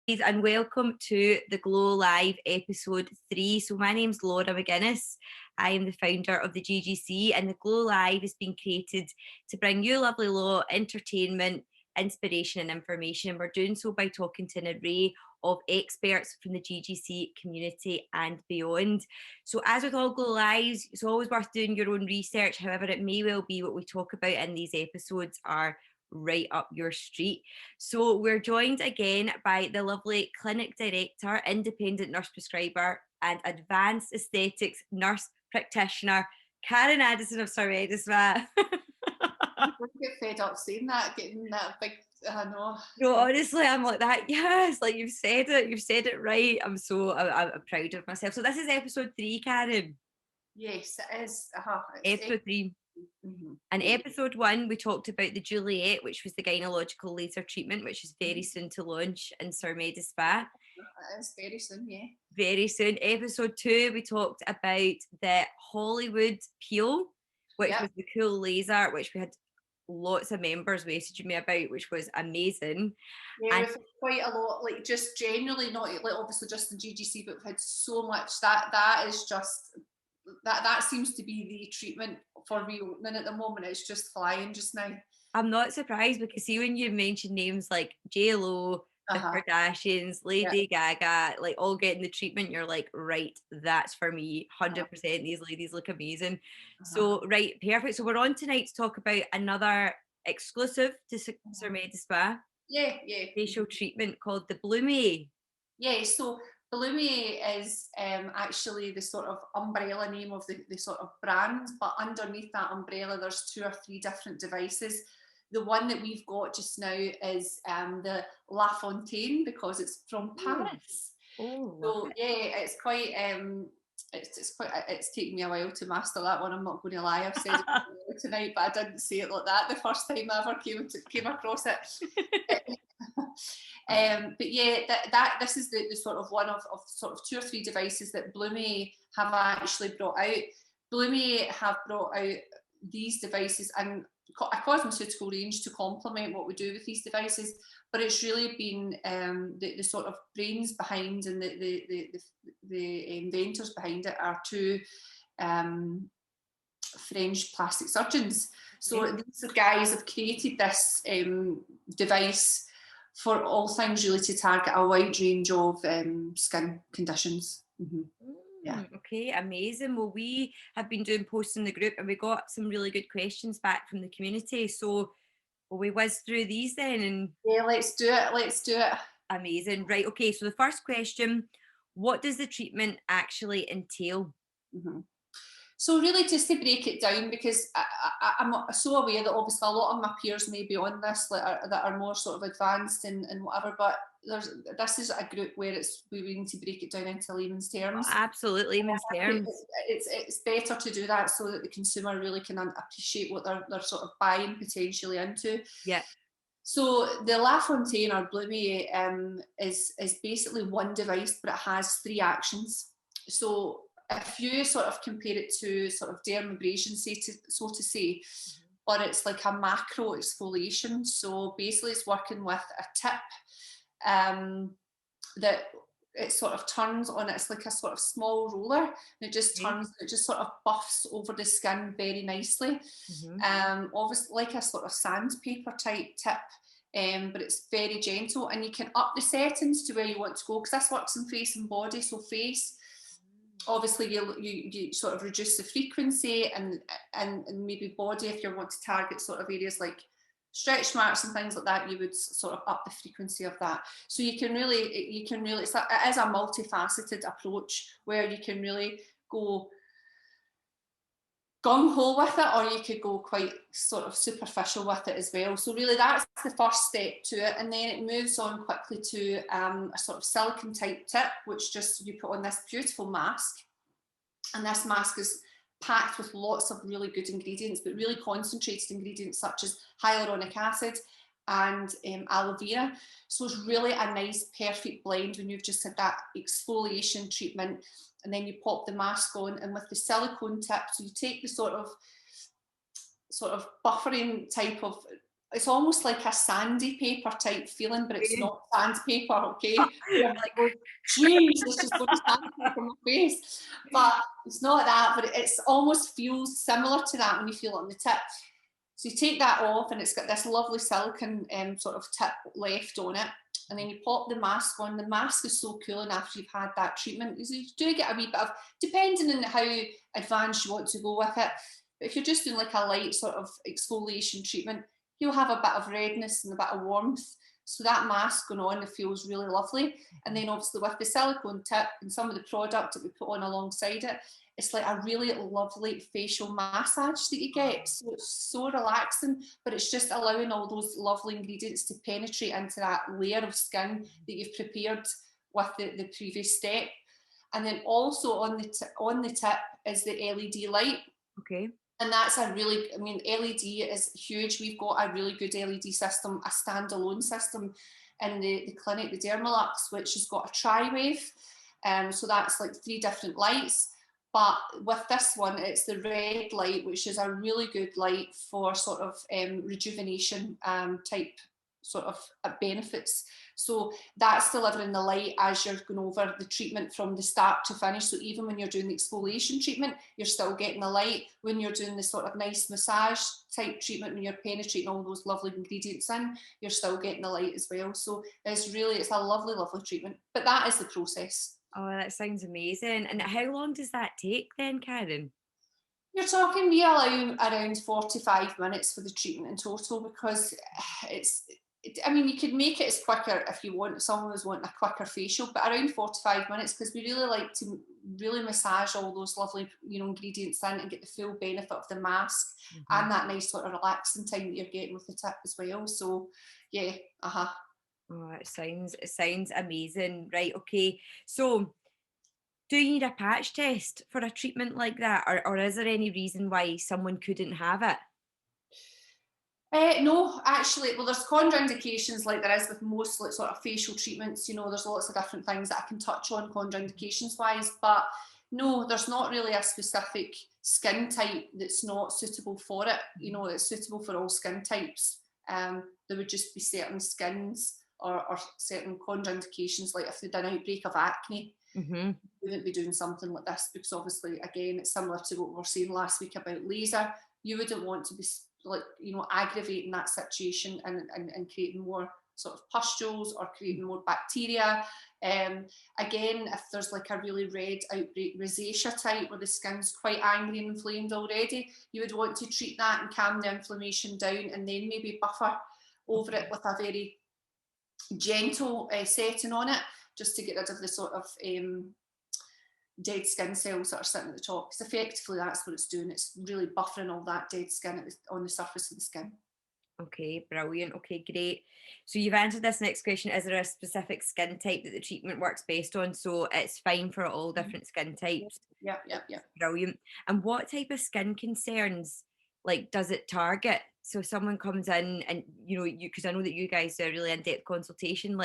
And welcome to the Glow Live episode 3. So my name's Laura McGuinness. I am the founder of the GGC, and the Glow Live has been created to bring you lovely law, entertainment, inspiration and information. We're doing so by talking to an array of experts from the GGC community and beyond. So as with all Glow Lives, it's always worth doing your own research. However, it may well be what we talk about in these episodes are right up your street. So we're joined again by the lovely clinic director, independent nurse prescriber and advanced aesthetics nurse practitioner, Karen Addison of Sur Medispa. I get fed up saying that, getting that big, I know. No, honestly, I'm like that. Yes, like you've said it right. I'm proud of myself. So this is episode 3, Karen. Yes, it is. Episode 3. Mm-hmm. And episode 1, we talked about the Juliet, which was the gynecological laser treatment, which is very soon to launch in Sur Medispa. It is very soon, yeah. Very soon. Episode 2, we talked about the Hollywood peel, which was the cool laser, which we had lots of members messaging me about, which was amazing. Yeah, we've had quite a lot, like just generally, not like obviously just the GGC, but we've had so much that is just that seems to be the treatment for reopening at the moment. It's just flying just now. I'm not surprised, because see, when you mention names like J-Lo, the Kardashians, Lady Gaga, like all getting the treatment, you're like, right, that's for me, 100%. These ladies look amazing. So, right, perfect. So we're on tonight to talk about another exclusive to Sur Medispa. Yeah. Facial treatment called the Blooméa. Yeah, so Blooméa is actually the sort of umbrella name of the sort of brand, but underneath that umbrella there's 2 or 3 different devices. The one that we've got just now is the La Fontaine, because it's from Paris. So yeah, it's quite it's taken me a while to master that one, I'm not going to lie. I've said it tonight, but I didn't say it like that the first time I ever came across it. But yeah, this is the sort of one of sort of 2 or 3 devices that Blooméa have actually brought out. Blooméa have brought out these devices and a cosmeceutical range to complement what we do with these devices, but it's really been the sort of brains behind and the inventors behind it are 2 French plastic surgeons. So these guys have created this device for all things really to target a wide range of skin conditions. Yeah. Okay, amazing. Well, we have been doing posts in the group and we got some really good questions back from the community. So will we whiz through these then? And yeah, let's do it. Amazing. Right, okay, so the first question, what does the treatment actually entail? So really, just to break it down, because I'm so aware that obviously a lot of my peers may be on this that are more sort of advanced and whatever, but this is a group where we need to break it down into layman's terms. Oh, absolutely, layman's terms. It's better to do that so that the consumer really can appreciate what they're sort of buying potentially into. Yeah. So the La Fontaine or Blooméa is basically one device, but it has 3 actions. So if you sort of compare it to sort of dermabrasion, so to say, but it's like a macro-exfoliation. So basically it's working with a tip that it sort of turns on. It's like a sort of small roller, and it just turns, it just sort of buffs over the skin very nicely. Obviously like a sort of sandpaper type tip, but it's very gentle, and you can up the settings to where you want to go, because this works in face and body. So face, obviously you sort of reduce the frequency, and maybe body, if you want to target sort of areas like stretch marks and things like that, you would sort of up the frequency of that. So it is a multifaceted approach where you can really go gung-ho with it, or you could go quite sort of superficial with it as well. So really that's the first step to it, and then it moves on quickly to a sort of silicone type tip, which just you put on this beautiful mask, and this mask is packed with lots of really good ingredients, but really concentrated ingredients such as hyaluronic acid and aloe vera. So it's really a nice perfect blend when you've just had that exfoliation treatment, and then you pop the mask on, and with the silicone tip, so you take the sort of buffering type of it's almost like a sandy paper type feeling, but it's not sandpaper, okay? Yeah, like, jeez, it's just going to sandpaper my face. But it's not that, but it almost feels similar to that when you feel it on the tip. So you take that off and it's got this lovely silicone sort of tip left on it. And then you pop the mask on. The mask is so cooling after you've had that treatment. You do get a wee bit of, depending on how advanced you want to go with it. But if you're just doing like a light sort of exfoliation treatment, you'll have a bit of redness and a bit of warmth. So that mask going on, it feels really lovely. And then obviously with the silicone tip and some of the product that we put on alongside it, it's like a really lovely facial massage that you get. So it's so relaxing, but it's just allowing all those lovely ingredients to penetrate into that layer of skin that you've prepared with the previous step. And then also on the tip is the LED light. Okay. And that's a really, I mean, LED is huge. We've got a really good LED system, a standalone system in the clinic, the Dermalux, which has got a tri-wave. So that's like 3 different lights. But with this one, it's the red light, which is a really good light for sort of rejuvenation type sort of benefits. So that's delivering the light as you're going over the treatment from the start to finish. So even when you're doing the exfoliation treatment, you're still getting the light. When you're doing the sort of nice massage type treatment, when you're penetrating all those lovely ingredients in, you're still getting the light as well. So it's a lovely, lovely treatment. But that is the process. Oh, that sounds amazing. And how long does that take then, Karen? You're talking, we allow around 45 minutes for the treatment in total, because I mean, you could make it as quicker if you want, someone was wanting a quicker facial, but around 45 minutes, because we really like to really massage all those lovely, ingredients in and get the full benefit of the mask and that nice sort of relaxing time that you're getting with the tip as well. So yeah, Oh, it sounds amazing. Right, okay. So do you need a patch test for a treatment like that? Or is there any reason why someone couldn't have it? No, actually, well, there's contraindications like there is with most like sort of facial treatments. There's lots of different things that I can touch on contraindications wise, but no, there's not really a specific skin type that's not suitable for it. It's suitable for all skin types. There would just be certain skins or certain contraindications, like if they had an outbreak of acne, we wouldn't be doing something like this, because obviously, again, it's similar to what we were saying last week about laser. You wouldn't want to be aggravating that situation and creating more sort of pustules or creating more bacteria. Again, if there's like a really red outbreak rosacea type where the skin's quite angry and inflamed already, you would want to treat that and calm the inflammation down, and then maybe buffer over it with a very gentle setting on it, just to get rid of the sort of dead skin cells that are sitting at the top, because effectively that's what it's doing. It's really buffering all that dead skin on the surface of the skin. Okay, brilliant. Okay, great. So you've answered this next question. Is there a specific skin type that the treatment works based on? So it's fine for all different skin types. Yeah. Brilliant. And what type of skin concerns does it target? So someone comes in and because I know that you guys do a really in-depth consultation,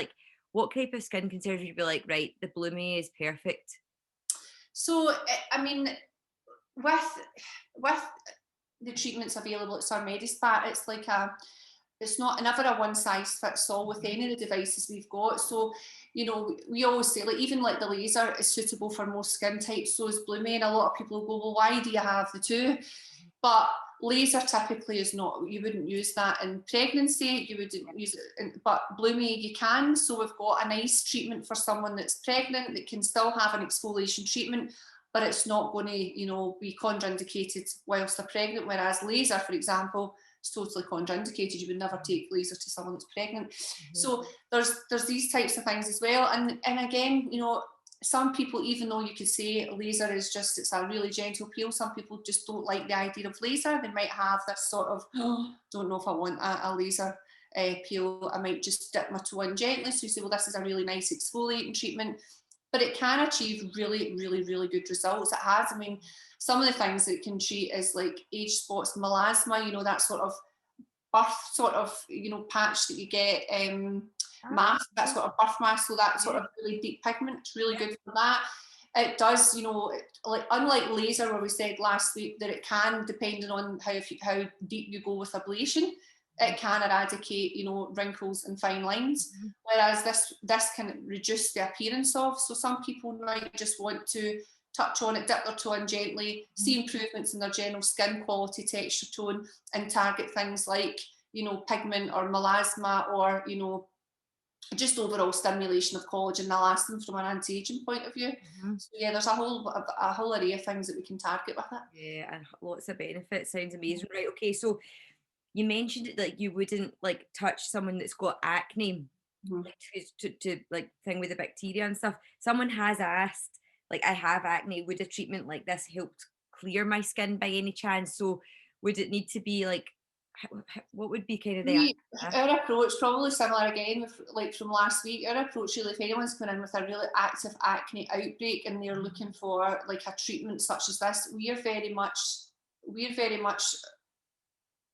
what type of skin concerns would you be like, right, the Blooméa is perfect? So I mean, with the treatments available at Sur Medispa, it's not never a one size fits all with any of the devices we've got. So we always say, even the laser is suitable for most skin types, so is Blooméa, and a lot of people go, well, why do you have the two? But laser typically is not, you wouldn't use that in pregnancy, you wouldn't use it but Blooméa you can. So we've got a nice treatment for someone that's pregnant that can still have an exfoliation treatment, but it's not going to be contraindicated whilst they're pregnant, whereas laser, for example, is totally contraindicated. You would never take laser to someone that's pregnant. So there's these types of things as well. And again, some people, even though you could say laser is just, it's a really gentle peel, some people just don't like the idea of laser. They might have this sort of, don't know if I want a laser peel. I might just dip my toe in gently. So you say, well, this is a really nice exfoliating treatment. But it can achieve really, really, really good results. It has. I mean, some of the things that it can treat is like age spots, melasma, that sort of birth patch that you get, mask, that sort of birthmarks, so that sort of really deep pigment, it's really good for that. It does, unlike laser, where we said last week that it can, depending on how deep you go with ablation, it can eradicate, you know, wrinkles and fine lines. Whereas this can reduce the appearance of. So some people might just want to touch on it, dip their toe in gently, see improvements in their general skin quality, texture, tone, and target things like, you know, pigment or melasma, or, you know, just overall stimulation of collagen and elastin from an anti-aging point of view. So yeah, there's a whole array of things that we can target with it. Yeah, and lots of benefits. Sounds amazing. Right, okay, so you mentioned it, like you wouldn't like touch someone that's got acne, like to like thing with the bacteria and stuff. Someone has asked, like, I have acne, would a treatment like this help clear my skin by any chance? So would it need to be like, what would be kind of the answer? Our approach probably similar again with, like from last week. Our approach really, if anyone's coming in with a really active acne outbreak and they're looking for like a treatment such as this, we're very much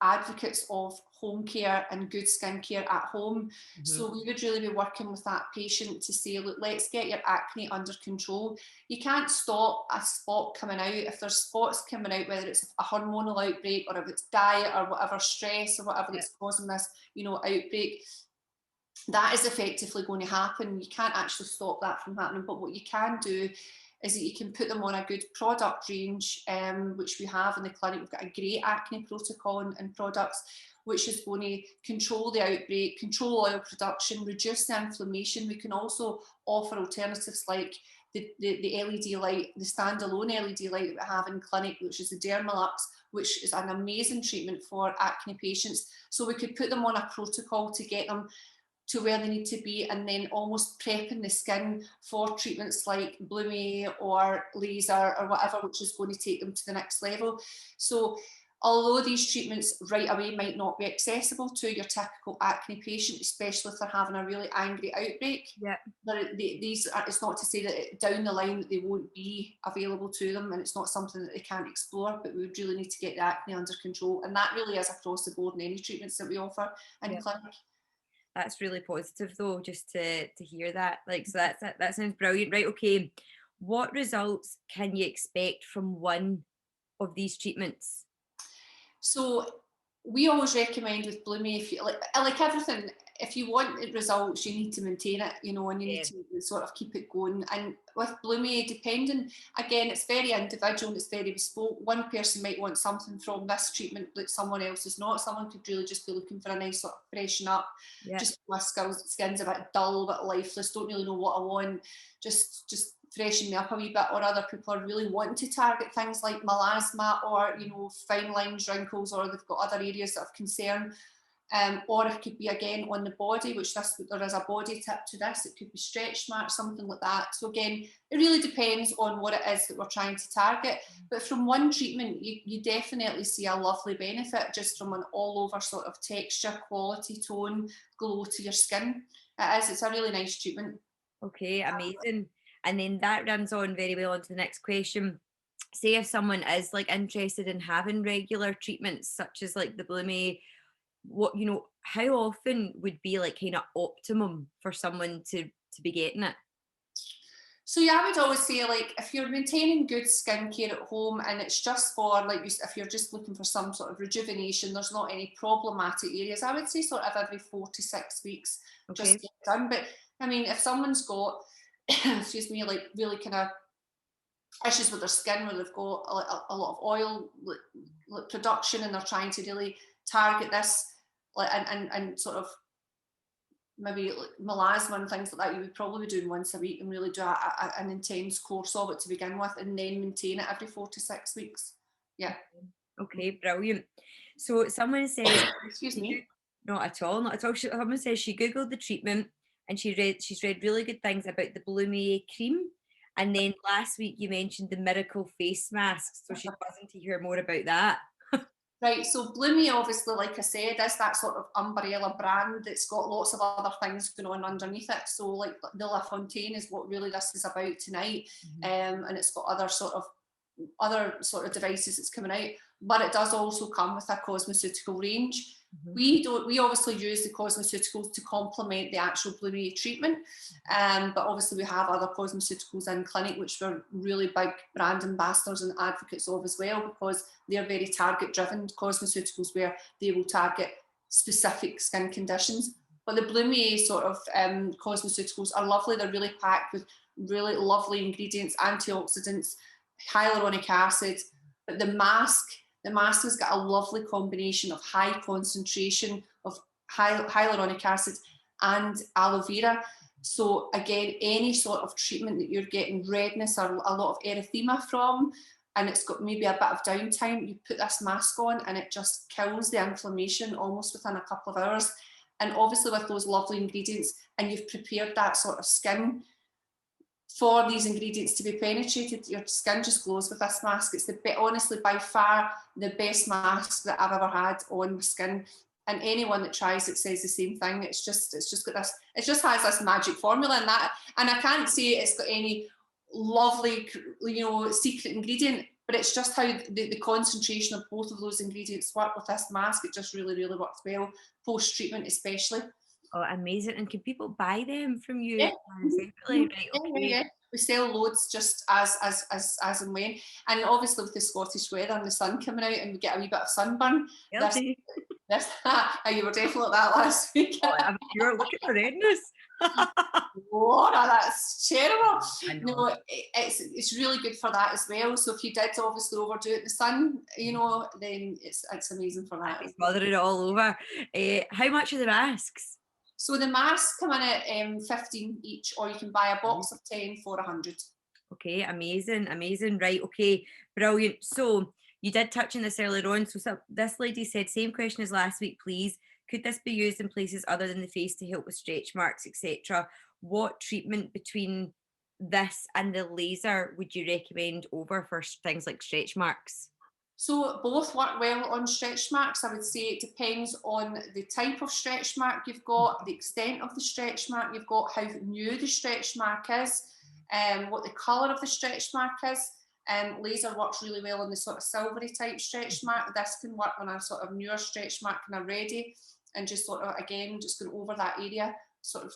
advocates of home care and good skincare at home. So we would really be working with that patient to say, look, let's get your acne under control. You can't stop a spot coming out. If there's spots coming out, whether it's a hormonal outbreak or if it's diet or whatever, stress or whatever that's causing this, you know, outbreak, that is effectively going to happen. You can't actually stop that from happening. But what you can do is that you can put them on a good product range, which we have in the clinic. We've got a great acne protocol and products, which is going to control the outbreak, control oil production, reduce the inflammation. We can also offer alternatives like the LED light, the standalone LED light that we have in clinic, which is the Dermalux, which is an amazing treatment for acne patients. So we could put them on a protocol to get them to where they need to be, and then almost prepping the skin for treatments like Blooméa or laser or whatever, which is going to take them to the next level. So although these treatments right away might not be accessible to your typical acne patient, especially if they're having a really angry outbreak, it's not to say that down the line that they won't be available to them, and it's not something that they can't explore, but we would really need to get the acne under control. And that really is across the board in any treatments that we offer in clinic. That's really positive though, just to hear that. Like, so that sounds brilliant. Right, okay. What results can you expect from one of these treatments? So we always recommend with Blooméa, if you like everything, if you want results, you need to maintain it, you know, and you need to sort of keep it going. And with Blooméa, depending, again, it's very individual, it's very bespoke. One person might want something from this treatment that someone else is not. Someone could really just be looking for a nice sort of freshen up, just my skin's a bit dull, a bit lifeless, don't really know what I want, just freshen me up a wee bit. Or other people are really wanting to target things like melasma or, you know, fine lines, wrinkles, or they've got other areas of concern. Or it could be again on the body, which there is a body tip to this. It could be stretch marks, something like that. So again, it really depends on what it is that we're trying to target. But from one treatment, you definitely see a lovely benefit just from an all over sort of texture, quality, tone, glow to your skin. It's a really nice treatment. Okay, amazing. And then that runs on very well onto the next question. Say if someone is like interested in having regular treatments such as like the Blooméa, what, you know, how often would be like kind of optimum for someone to be getting it? So yeah, I would always say, like, if you're maintaining good skincare at home and it's just for, like, if you're just looking for some sort of rejuvenation, there's not any problematic areas, I would say sort of every 4 to 6 weeks, just get done. But I mean, if someone's got, excuse me, like really kind of issues with their skin where they've got a lot of oil production and they're trying to really target this, like, and sort of maybe like melasma and things like that, you would probably be doing once a week and really do an intense course of it to begin with, and then maintain it every 4 to 6 weeks. Yeah. Okay, brilliant. So someone says, excuse me. Not at all, not at all. Someone says she googled the treatment and she's read really good things about the Blooméa cream. And then last week you mentioned the miracle face masks, so she's buzzing to hear more about that. Right, so Blooméa, obviously, like I said, is that sort of umbrella brand that's got lots of other things going on underneath it. So like the La Fontaine is what really this is about tonight, and it's got other sort of devices that's coming out, but it does also come with a cosmeceutical range. We obviously use the cosmeceuticals to complement the actual Blooméa treatment, but obviously we have other cosmeceuticals in clinic which we're really big brand ambassadors and advocates of as well, because they're very target driven cosmeceuticals where they will target specific skin conditions. But the Blooméa sort of cosmeceuticals are lovely. They're really packed with really lovely ingredients, antioxidants, hyaluronic acid. But the mask has got a lovely combination of high concentration of hyaluronic acid and aloe vera. So again, any sort of treatment that you're getting redness or a lot of erythema from, and it's got maybe a bit of downtime, you put this mask on and it just kills the inflammation almost within a couple of hours. And obviously with those lovely ingredients, and you've prepared that sort of skin for these ingredients to be penetrated, your skin just glows with this mask. It's honestly by far the best mask that I've ever had on my skin. And anyone that tries it says the same thing. It's just got this, it just has this magic formula in that. And I can't say it's got any lovely, secret ingredient, but it's just how the concentration of both of those ingredients work with this mask. It just really, really works well, post-treatment especially. Oh, amazing. And can people buy them from you? Yeah. Separately? Right, okay. Yeah. We sell loads just as and when. And obviously with the Scottish weather and the sun coming out and we get a wee bit of sunburn. You were definitely like that last week. I'm sure. Look at the redness. Lord, that's terrible. No, it's really good for that as well. So if you did obviously overdo it in the sun, then it's amazing for that. It's bothering it all over. How much are the masks? So the masks come in at 15 each, or you can buy a box of 10 for 100. Okay, amazing. Right, okay, brilliant. So you did touch on this earlier on. So this lady said, same question as last week, please. Could this be used in places other than the face to help with stretch marks, etc.? What treatment between this and the laser would you recommend over for things like stretch marks? So both work well on stretch marks. I would say it depends on the type of stretch mark you've got, the extent of the stretch mark you've got, how new the stretch mark is, what the colour of the stretch mark is. Laser works really well on the sort of silvery type stretch mark. This can work on a sort of newer stretch mark kind of ready, and just sort of, again, just going over that area, sort of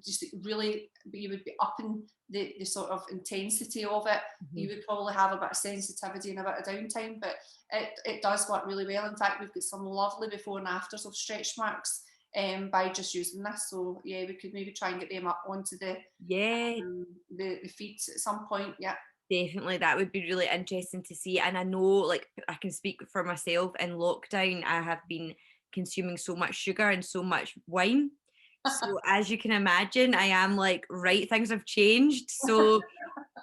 just really, you would be upping the sort of intensity of it. You would probably have a bit of sensitivity and a bit of downtime, but it does work really well. In fact, we've got some lovely before and afters of stretch marks by just using this. So yeah, we could maybe try and get them up onto the feet at some point. Yeah, definitely, that would be really interesting to see. And I know, like, I can speak for myself. In lockdown, I have been consuming so much sugar and so much wine. So as you can imagine, I am like, right, things have changed. So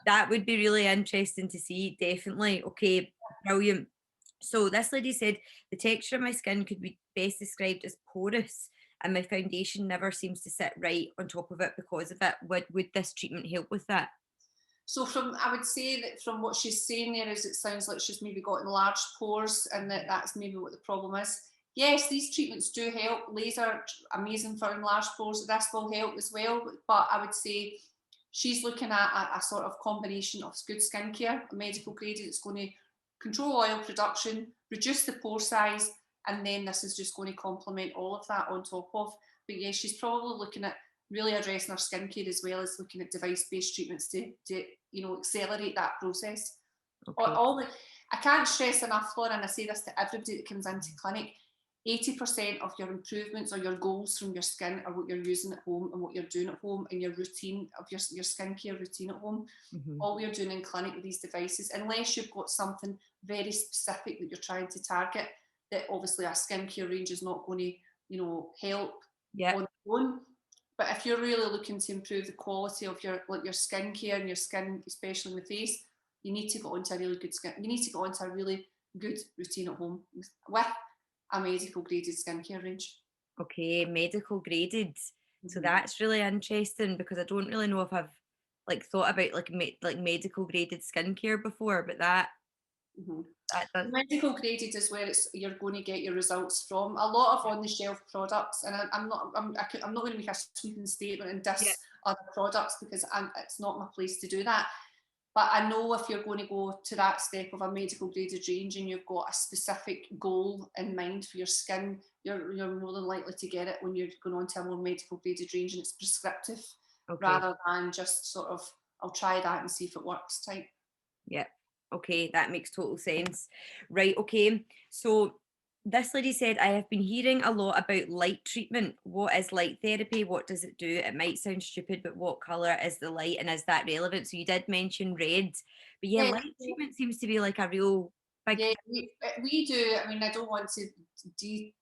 that would be really interesting to see, definitely. Okay, brilliant. So this lady said, the texture of my skin could be best described as porous, and my foundation never seems to sit right on top of it because of it. Would this treatment help with that? So I would say that from what she's saying there is, it sounds like she's maybe got enlarged pores, and that's maybe what the problem is. Yes, these treatments do help. Laser, amazing for enlarged pores. This will help as well. But I would say she's looking at a sort of combination of good skincare, a medical grade. It's going to control oil production, reduce the pore size, and then this is just going to complement all of that on top of. But yeah, she's probably looking at really addressing her skincare as well as looking at device-based treatments to accelerate that process. Okay. I can't stress enough, Laura, and I say this to everybody that comes into clinic, 80% of your improvements or your goals from your skin are what you're using at home and what you're doing at home and your routine of your skincare routine at home. All you're doing in clinic with these devices, unless you've got something very specific that you're trying to target, that obviously a skincare range is not going to, help on its own. But if you're really looking to improve the quality of your skincare and your skin, especially in the face, you need to go onto a really good skin. You need to go onto a really good routine at home with a medical graded skincare range. Okay, medical graded. So that's really interesting, because I don't really know if I've thought about medical graded skincare before, but that medical graded is where you're going to get your results from. A lot of on the shelf products, and I'm not going to make a sweeping statement and diss other products, because it's not my place to do that. But I know if you're going to go to that step of a medical graded range and you've got a specific goal in mind for your skin, you're more than likely to get it when you're going on to a more medical graded range and it's prescriptive, rather than just sort of, I'll try that and see if it works type. Yeah. Okay, that makes total sense. Right, okay. So This lady said, I have been hearing a lot about light treatment. What is light therapy? What does it do? It might sound stupid, but what colour is the light and is that relevant? So you did mention red, but yeah, Yeah, light treatment seems to be like a real big yeah, thing. we do. I mean, I don't want to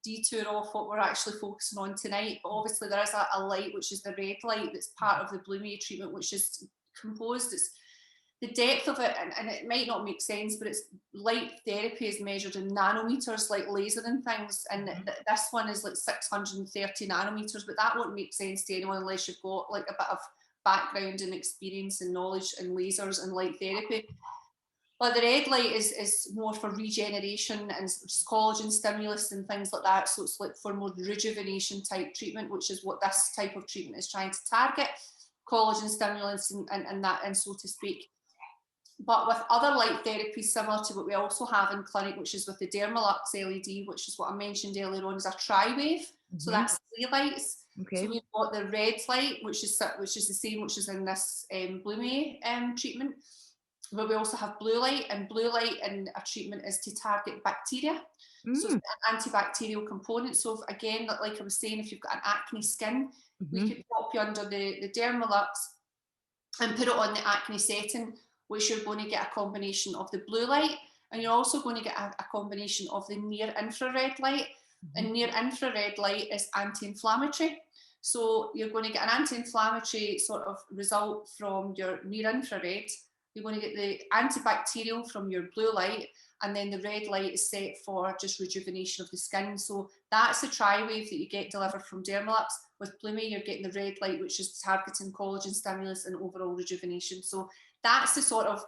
detour off what we're actually focusing on tonight, but obviously there is a light, which is the red light, that's part of the Blooméa treatment, which is composed. It's the depth of it, and it might not make sense, but it's light therapy is measured in nanometers, like laser and things, and this one is like 630 nanometers, but that won't make sense to anyone unless you've got like a bit of background and experience and knowledge in lasers and light therapy. But the red light is more for regeneration and collagen stimulus and things like that. So it's like for more rejuvenation type treatment, which is what this type of treatment is trying to target, collagen stimulants and that, and so to speak. But with other light therapies, similar to what we also have in clinic, which is with the Dermalux LED, which is what I mentioned earlier on, is a tri-wave. So that's 3 lights. Okay. So we've got the red light, which is the same, which is in this Blooméa treatment. But we also have blue light, and blue light in a treatment is to target bacteria. So it's an antibacterial component. So if, again, like I was saying, if you've got an acne skin, we could pop you under the Dermalux and put it on the acne setting, which you're going to get a combination of the blue light, and you're also going to get a combination of the near infrared light. And near infrared light is anti-inflammatory. So you're going to get an anti-inflammatory sort of result from your near infrared. You're going to get the antibacterial from your blue light, and then the red light is set for just rejuvenation of the skin. So that's the tri-wave that you get delivered from Dermalux. With Blooméa, you're getting the red light, which is targeting collagen stimulus and overall rejuvenation. So that's the sort of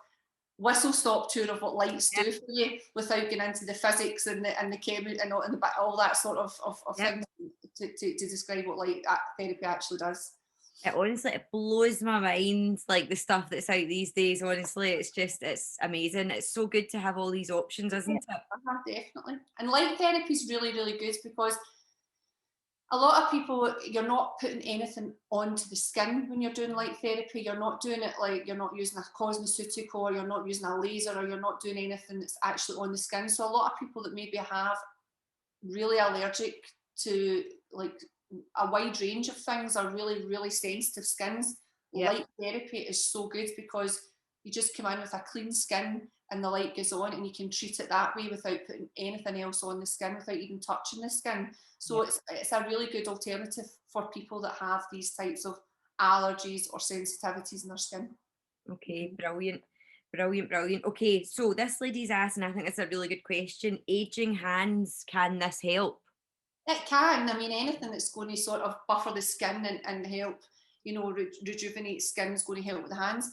whistle-stop tour of what lights do for you, without getting into the physics and the chemistry and all that sort of things to describe what light therapy actually does. It honestly, it blows my mind, like the stuff that's out these days. Honestly, it's amazing. It's so good to have all these options, isn't it? Definitely. And light therapy is really, really good, because a lot of people, you're not putting anything onto the skin when you're doing light therapy. You're not doing it like, you're not using a cosmeceutical, or you're not using a laser, or you're not doing anything that's actually on the skin. So a lot of people that maybe have really allergic to like a wide range of things, are really, really sensitive skins. Light therapy is so good, because you just come in with a clean skin and the light goes on, and you can treat it that way without putting anything else on the skin, without even touching the skin. So it's a really good alternative for people that have these types of allergies or sensitivities in their skin. Okay, brilliant. Brilliant, brilliant. Okay, so this lady's asking, I think it's a really good question. Aging hands, can this help? It can. I mean, anything that's going to sort of buffer the skin and help, rejuvenate skin is going to help with the hands.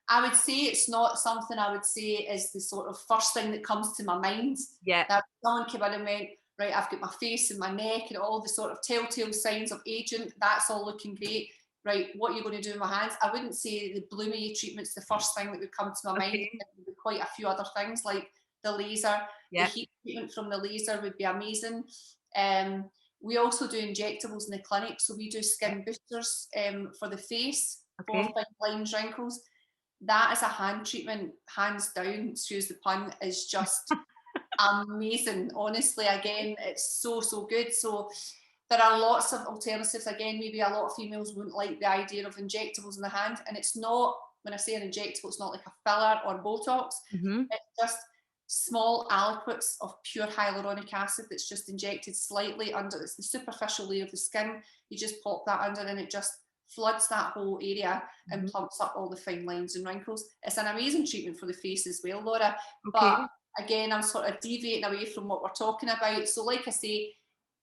I would say it's not something I would say is the sort of first thing that comes to my mind. Yeah. That someone came in and went, right, I've got my face and my neck and all the sort of telltale signs of aging. That's all looking great. Right, what are you going to do with my hands? I wouldn't say the Blooméa treatment's the first thing that would come to my mind. There would be quite a few other things, like the laser. The heat treatment from the laser would be amazing. We also do injectables in the clinic, so we do skin boosters for the face, for fine lines, wrinkles. That is a hand treatment, hands down, excuse the pun, is just amazing. Honestly, again, it's so, so good. So there are lots of alternatives. Again, maybe a lot of females wouldn't like the idea of injectables in the hand. And it's not, when I say an injectable, it's not like a filler or Botox. It's just small aliquots of pure hyaluronic acid that's just injected slightly under. It's the superficial layer of the skin. You just pop that under, and it just floods that whole area and plumps up all the fine lines and wrinkles. It's an amazing treatment for the face as well, Laura. But again, I'm sort of deviating away from what we're talking about. So like I say,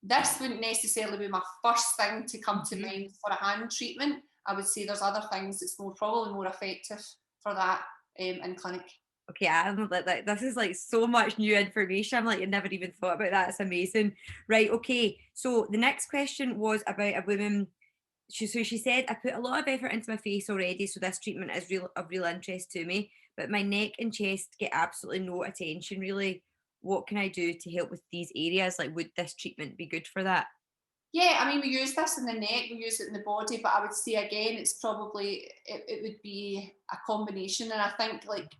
this wouldn't necessarily be my first thing to come to mind for a hand treatment. I would say there's other things that's probably more effective for that in clinic. Okay, I'm like, this is like so much new information. I'm like, I never even thought about that. It's amazing. Right, okay. So the next question was about a woman. She said, I put a lot of effort into my face already, so this treatment is of real interest to me, but my neck and chest get absolutely no attention really. What can I do to help with these areas? Like, would this treatment be good for that? Yeah, I mean, we use this in the neck, we use it in the body, but I would say again, it's probably, it would be a combination. And I think like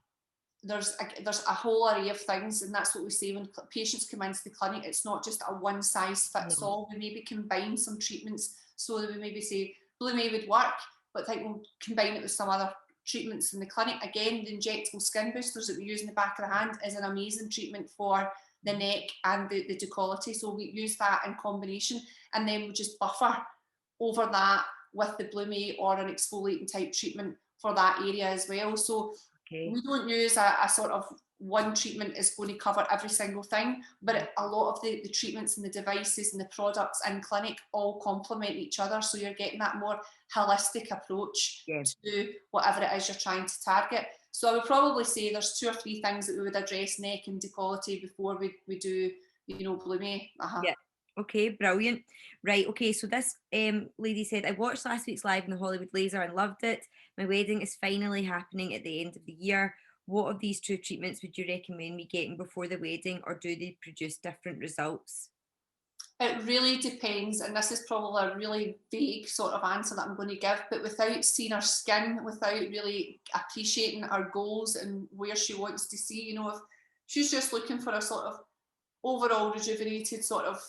there's a whole array of things, and that's what we say when patients come into the clinic. It's not just a one size fits all. We maybe combine some treatments, so that we maybe say Blooméa would work, but think we'll combine it with some other treatments in the clinic. Again, the injectable skin boosters that we use in the back of the hand is an amazing treatment for the neck and the décolleté, so we use that in combination, and then we just buffer over that with the Blooméa or an exfoliating type treatment for that area as well. So we don't use a sort of one treatment is going to cover every single thing, but a lot of the treatments and the devices and the products in clinic all complement each other, so you're getting that more holistic approach to whatever it is you're trying to target. So I would probably say there's 2 or 3 things that we would address neck and décolleté before we do, you know, Blooméa. Yeah. Okay, brilliant. Right, okay, so this lady said, I watched last week's live in the Hollywood Laser and loved it. My wedding is finally happening at the end of the year. What of these 2 treatments would you recommend me getting before the wedding, or do they produce different results? It really depends, and this is probably a really vague sort of answer that I'm going to give, but without seeing her skin, without really appreciating her goals and where she wants to see, you know, if she's just looking for a sort of overall rejuvenated sort of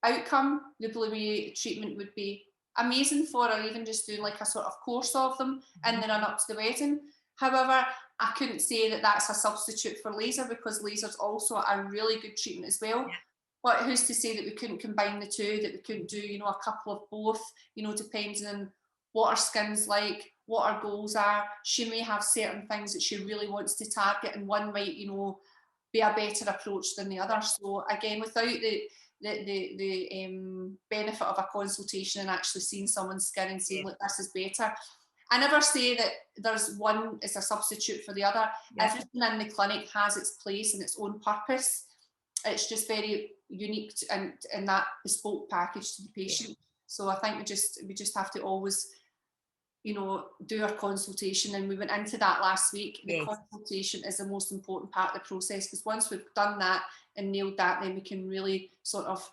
outcome, the Blooméa treatment would be amazing for her, even just doing like a sort of course of them in the run up to the wedding. However, I couldn't say that that's a substitute for laser, because laser's also a really good treatment as well. But who's to say that we couldn't combine the 2, that we couldn't do, you know, a couple of both, you know, depending on what her skin's like, what her goals are. She may have certain things that she really wants to target, and one might, you know, be a better approach than the other. So again, without the benefit of a consultation and actually seeing someone's skin and saying, look, this is better, I never say that there's one is a substitute for the other. Everything in the clinic has its place and its own purpose. It's just very unique in that bespoke package to the patient. So I think we just have to always, you know, do our consultation, and we went into that last week. The consultation is the most important part of the process, because once we've done that and nailed that, then we can really sort of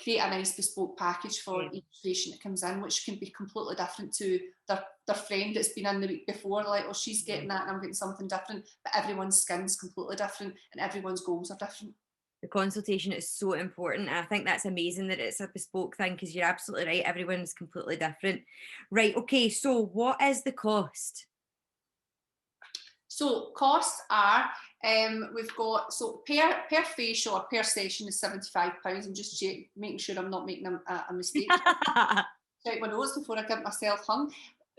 create a nice bespoke package for each patient that comes in, which can be completely different to their friend that's been in the week before. Like, oh, she's getting that and I'm getting something different, but everyone's skin's completely different and everyone's goals are different. The consultation is so important. And I think that's amazing that it's a bespoke thing, because you're absolutely right. Everyone's completely different. Right. Okay. So what is the cost? So costs are, we've got, so per facial or per session is £75. I'm just making sure I'm not making a mistake. Check my notes before I get myself hung.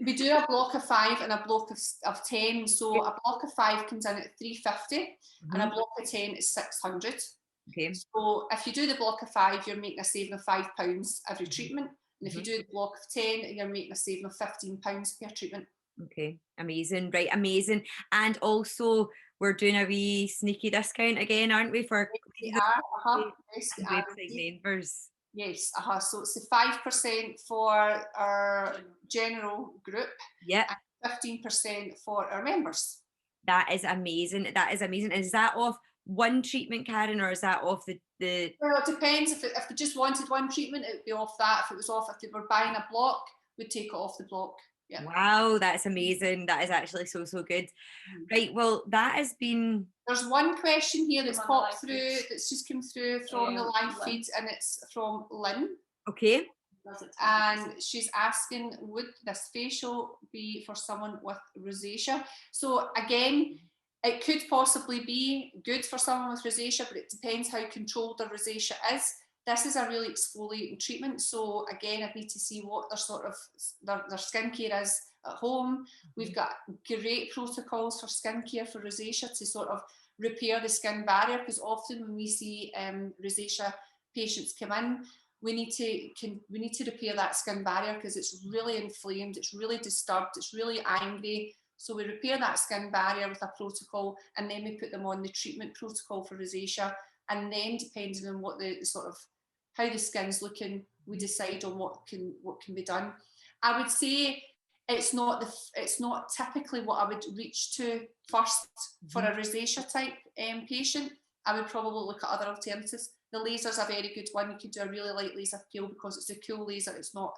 We do a block of 5 and a block of 10. So a block of 5 comes in at £350 and a block of 10 is £600. Okay. So if you do the block of 5, you're making a saving of £5 every treatment. And if you do the block of 10, you're making a saving of £15 per treatment. Okay, amazing. Right, amazing. And also, we're doing a wee sneaky discount again, aren't we, for yes, website members? Yes, so it's the 5% for our general group, and 15% for our members. That is amazing. That is amazing. Is that off one treatment, Karen, or is that off the? Well, it depends. If they just wanted one treatment, it would be off that. If it was off, if they were buying a block, we'd take it off the block. Yeah. Wow, that's amazing. That is actually so good. Right, well, that has been. There's one question here that's popped through, that's just come through from the live feed, and it's from Lynn. Okay. And she's asking, would this facial be for someone with rosacea? So again, it could possibly be good for someone with rosacea, but it depends how controlled their rosacea is. This is a really exfoliating treatment. So again, I'd need to see what their sort of their skincare is at home. We've got great protocols for skincare for rosacea to sort of repair the skin barrier, because often when we see rosacea patients come in, we need to repair that skin barrier, because it's really inflamed, it's really disturbed, it's really angry. So we repair that skin barrier with a protocol, and then we put them on the treatment protocol for rosacea. And then depending on what the sort of how the skin's looking, we decide on what can be done. I would say it's not typically what I would reach to first for a rosacea type patient. I would probably look at other alternatives. The laser's a very good one. You could do a really light laser peel because it's a cool laser. It's not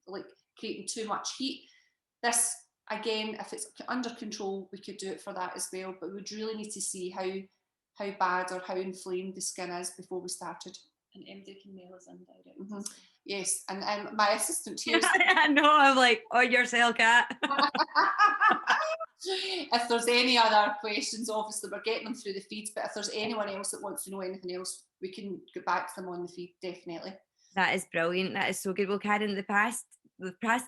like creating too much heat. This again, if it's under control, we could do it for that as well, but we'd really need to see how bad or how inflamed the skin is before we started. And MD can mail us in direct. Yes, and my assistant here. I know, I'm like, on your cell, Cat. If there's any other questions, obviously we're getting them through the feeds, but if there's anyone else that wants to know anything else, we can get back to them on the feed, definitely. That is brilliant. That is so good. Well, Karen, the past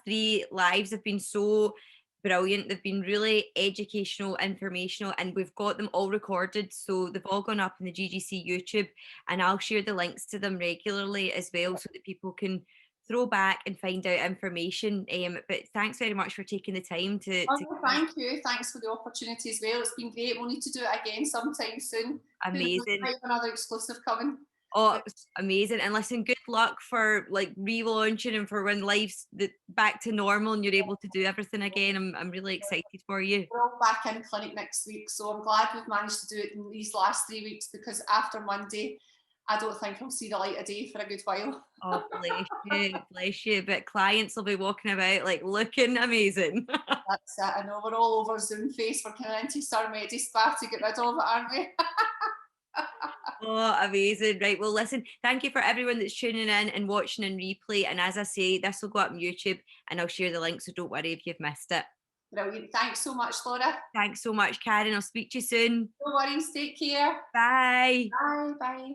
3 lives have been so brilliant. They've been really educational, informational, and we've got them all recorded. So they've all gone up in the GGC YouTube, and I'll share the links to them regularly as well so that people can throw back and find out information. But thanks very much for taking the time to thank you. Thanks for the opportunity as well. It's been great. We'll need to do it again sometime soon. Amazing. Might have another exclusive coming. Oh, it's amazing. And listen, good luck for like relaunching and for when life's back to normal and you're able to do everything again. I'm really excited for you. We're all back in clinic next week, so I'm glad we've managed to do it in these last 3 weeks, because after Monday, I don't think I'll see the light of day for a good while. Oh, bless you. But clients will be walking about like looking amazing. That's it. I know we're all over Zoom face. We're coming into Sur Medispa to get rid of it, aren't we? Oh, amazing. Right. Well, listen, thank you for everyone that's tuning in and watching in replay. And as I say, this will go up on YouTube and I'll share the link, so don't worry if you've missed it. Brilliant. Thanks so much, Laura. Thanks so much, Karen. I'll speak to you soon. No worries. Take care. Bye. Bye. Bye.